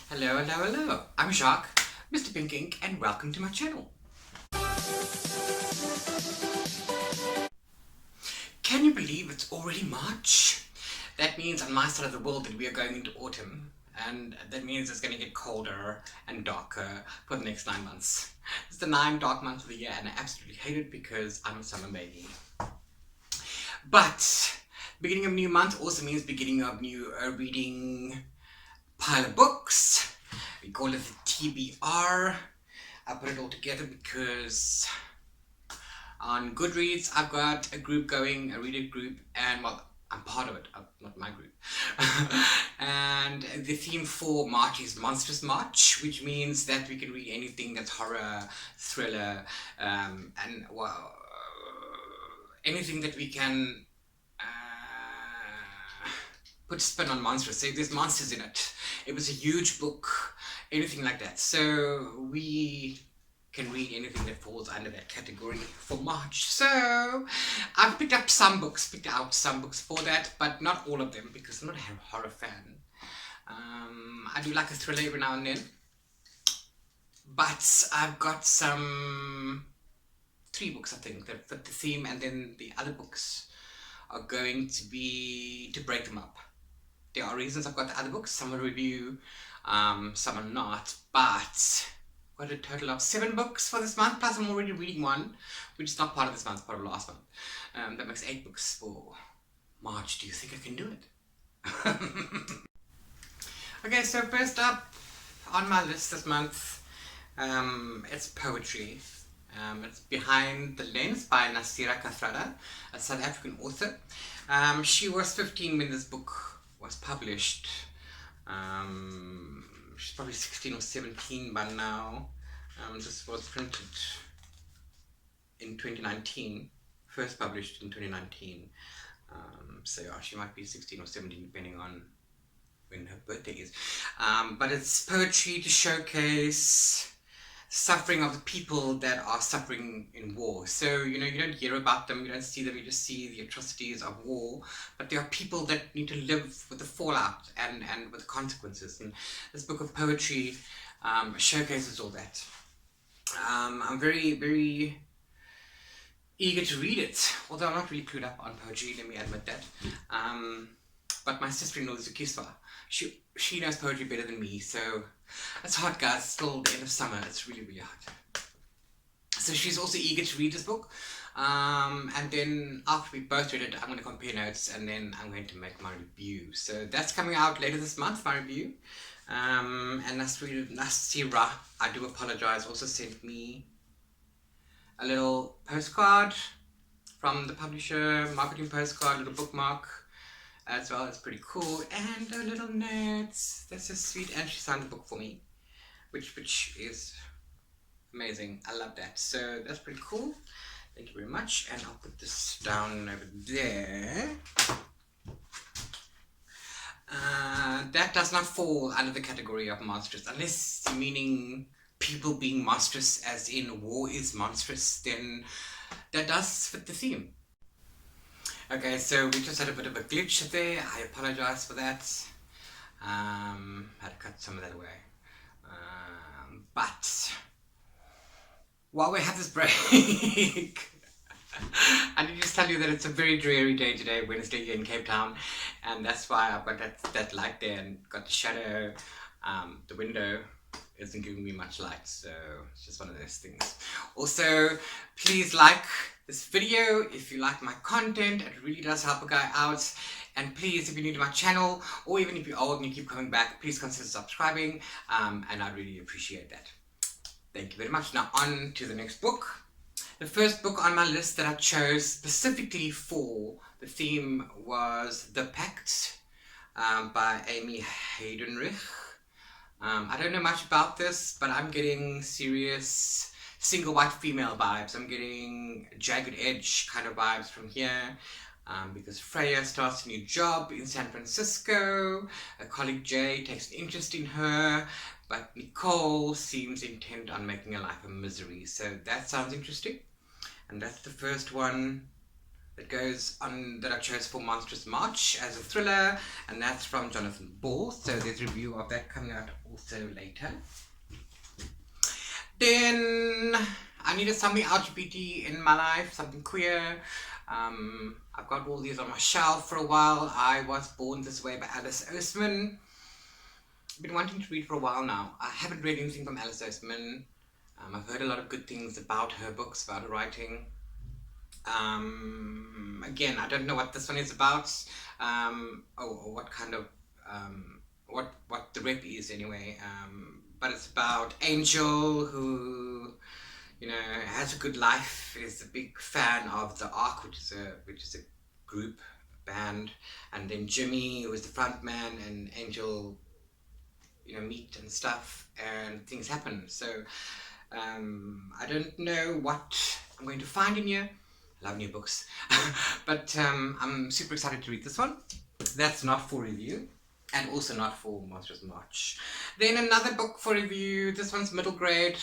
Hello, hello, hello. I'm Jacques, Mr. Pink Ink, and welcome to my channel. Can you believe it's already March? That means on my side of the world that we are going into autumn, and that means it's going to get colder and darker for the next 9 months. It's the 9 dark months of the year, and I absolutely hate it because I'm a summer baby. But beginning of new month also means beginning of new reading pile of books. We call it the TBR. I put it all together because on Goodreads I've got a group going, a reader group, and well, I'm part of it, not my group. And the theme for March is Monstrous March, which means that we can read anything that's horror, thriller, and well, anything that we can put spin on monstrous. So there's monsters in it. It was a huge book, anything like that. So we can read anything that falls under that category for March. So I've picked out some books for that, but not all of them because I'm not a horror fan. I do like a thriller every now and then, but I've got some 3 books I think that fit the theme, and then the other books are going to be to break them up. There are reasons I've got the other books. Some are review, some are not, but I've got a total of 7 books for this month, plus I'm already reading one, which is not part of this month, part of last month. That makes 8 books for March. Do you think I can do it? Okay, so first up on my list this month, it's poetry. It's Behind the Lens by Nasira Kathrada, a South African author. She was 15 when this book was published. She's probably 16 or 17 by now. This was printed in 2019, first published in 2019. So yeah, she might be 16 or 17 depending on when her birthday is. But it's poetry to showcase suffering of the people that are suffering in war. So, you don't hear about them, you don't see them, you just see the atrocities of war, but there are people that need to live with the fallout and with the consequences, and this book of poetry showcases all that. I'm very, very eager to read it, although I'm not really clued up on poetry, let me admit that. But my sister-in-law is a Kiswa. She knows poetry better than me, so it's hard, guys. It's still the end of summer. It's really, really hard. So she's also eager to read this book. And then after we both read it, I'm going to compare notes, and then I'm going to make my review. So that's coming out later this month, my review. And Nasira, I do apologize, also sent me a little postcard from the publisher, marketing postcard, little bookmark as well. It's pretty cool, and a little note. That's so sweet, and she signed the book for me, which is amazing. I love that. So that's pretty cool. Thank you very much, and I'll put this down over there. That does not fall under the category of monstrous, unless you're meaning people being monstrous as in war is monstrous, then that does fit the theme. Okay, so we just had a bit of a glitch there. I apologize for that. Had to cut some of that away. But while we have this break, I need to just tell you that it's a very dreary day today, Wednesday here in Cape Town, and that's why I've got that light there and got the shadow. The window isn't giving me much light, so it's just one of those things. Also, please like this video if you like my content. It really does help a guy out. And please, if you're new to my channel, or even if you're old and you keep coming back, please consider subscribing, and I'd really appreciate that. Thank you very much. Now on to the next book. The first book on my list that I chose specifically for the theme was The Pecked by Amy Heidenreich. I don't know much about this, but I'm getting serious single white female vibes. I'm getting Jagged Edge kind of vibes from here, because Freya starts a new job in San Francisco. A colleague Jay takes an interest in her, but Nicole seems intent on making her life a misery. So that sounds interesting. And that's the first one that I chose for Monstrous March as a thriller, and that's from Jonathan Ball. So there's a review of that coming out also later. Then I needed something LGBT in my life, something queer. I've got all these on my shelf for a while. I Was Born This Way by Alice Oseman. I've been wanting to read for a while now. I haven't read anything from Alice Oseman. I've heard a lot of good things about her books, about her writing. Again, I don't know what this one is about, or what kind of, what the rep is anyway, but it's about Angel, who, has a good life, is a big fan of the Ark, which is a group band, and then Jimmy, who is the front man, and Angel, meet and stuff, and things happen. So I don't know what I'm going to find in here. I love new books. But I'm super excited to read this one. That's not for review, and also not for Monstrous March. Then another book for review. This one's middle grade,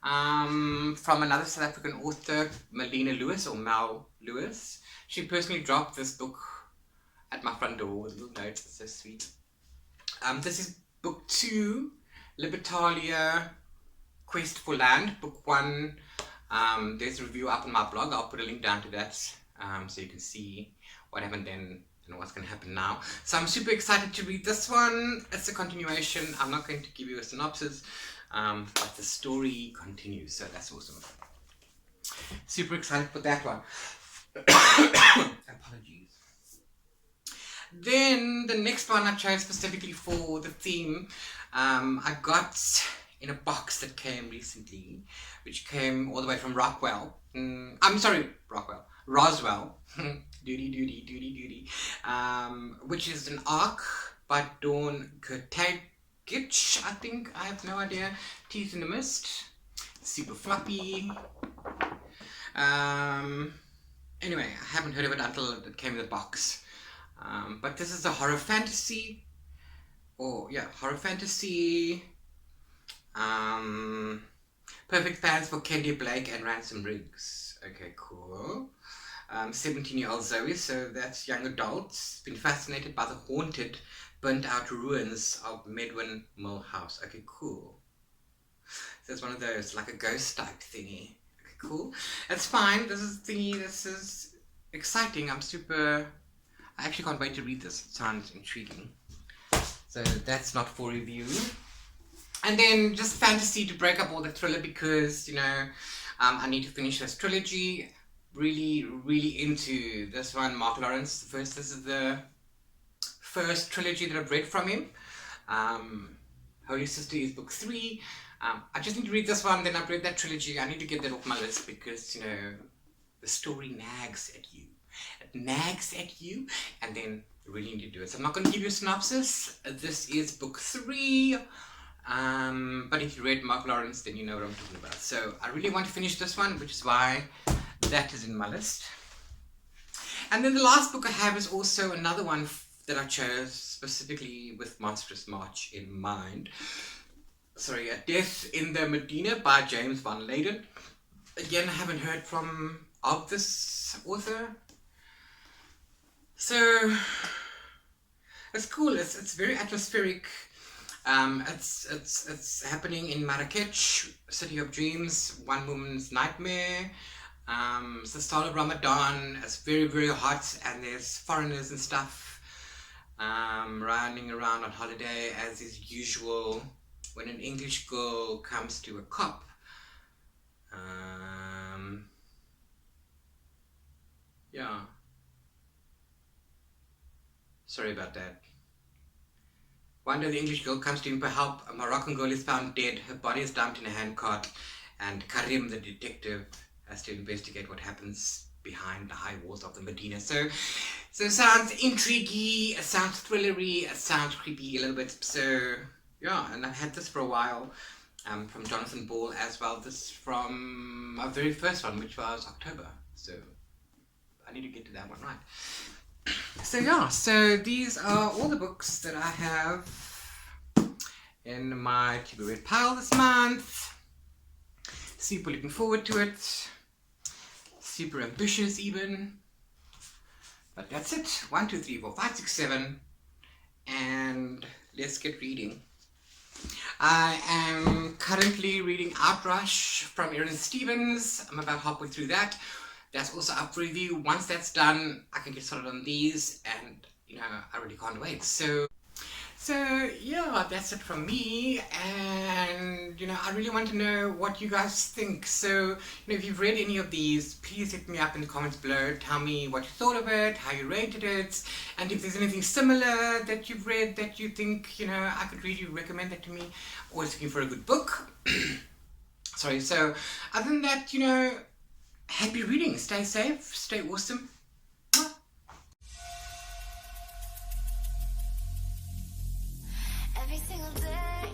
from another South African author, Medina Lewis, or Mal Lewis. She personally dropped this book at my front door with a little note. It's so sweet. This is book 2, Libertalia Quest for Land. Book 1, there's a review up on my blog. I'll put a link down to that, so you can see what happened then and what's going to happen now. So I'm super excited to read this one. It's a continuation. I'm not going to give you a synopsis, but the story continues, so that's awesome. Super excited for that one. Apologies. Then the next one I chose specifically for the theme, I got in a box that came recently, which came all the way from Roswell. Duty. Which is an arc by Dawn Kurtagich, I think. I have no idea. Teeth in the Mist. Super floppy. Anyway, I haven't heard of it until it came in the box. But this is a horror fantasy. Horror fantasy. Perfect fans for Candy Blake and Ransom Riggs. Okay, cool. 17-year-old Zoe, so that's young adults, been fascinated by the haunted, burnt-out ruins of Medwin Mill House. Okay, cool. So it's one of those, like a ghost type thingy. Okay, cool. That's fine. This is exciting. I actually can't wait to read this. It sounds intriguing. So that's not for review. And then just fantasy to break up all the thriller, because, I need to finish this trilogy. Really, really into this one, Mark Lawrence. This is the first trilogy that I've read from him. Holy Sister is book 3. I just need to read this one, then I've read that trilogy. I need to get that off my list because, the story nags at you. It nags at you, and then you really need to do it. So I'm not going to give you a synopsis. This is book 3. But if you read Mark Lawrence, then you know what I'm talking about. So I really want to finish this one, which is why that is in my list. And then the last book I have is also another one that I chose specifically with Monstrous March in mind. Sorry, Death in the Medina by James Van Leyden. Again, I haven't heard of this author. So it's cool. It's very atmospheric. It's happening in Marrakech, City of Dreams, one woman's nightmare. It's the start of Ramadan. It's very, very hot, and there's foreigners and stuff running around on holiday, as is usual when an English girl comes to a cop. Sorry about that. One day the English girl comes to him for help. A Moroccan girl is found dead. Her body is dumped in a handcart, and Karim, the detective, has to investigate what happens behind the high walls of the Medina. So it sounds intriguey, it sounds thrillery, it sounds creepy a little bit. So yeah, and I've had this for a while, from Jonathan Ball as well. This from my very first one, which was October. So I need to get to that one right. So yeah, so these are all the books that I have in my TBRs pile this month. Super looking forward to it. Super ambitious even. But that's it. 1, 2, 3, 4, 5, 6, 7. And let's get reading. I am currently reading Outrush from Erin Stevens. I'm about halfway through that. That's also up for review. Once that's done, I can get started on these, and I really can't wait. So yeah, that's it from me, and I really want to know what you guys think. So if you've read any of these, please hit me up in the comments below. Tell me what you thought of it, how you rated it, and if there's anything similar that you've read that you think I could read, you recommend that to me. Always looking for a good book. Sorry. So other than that, happy reading. Stay safe, stay awesome. Every single day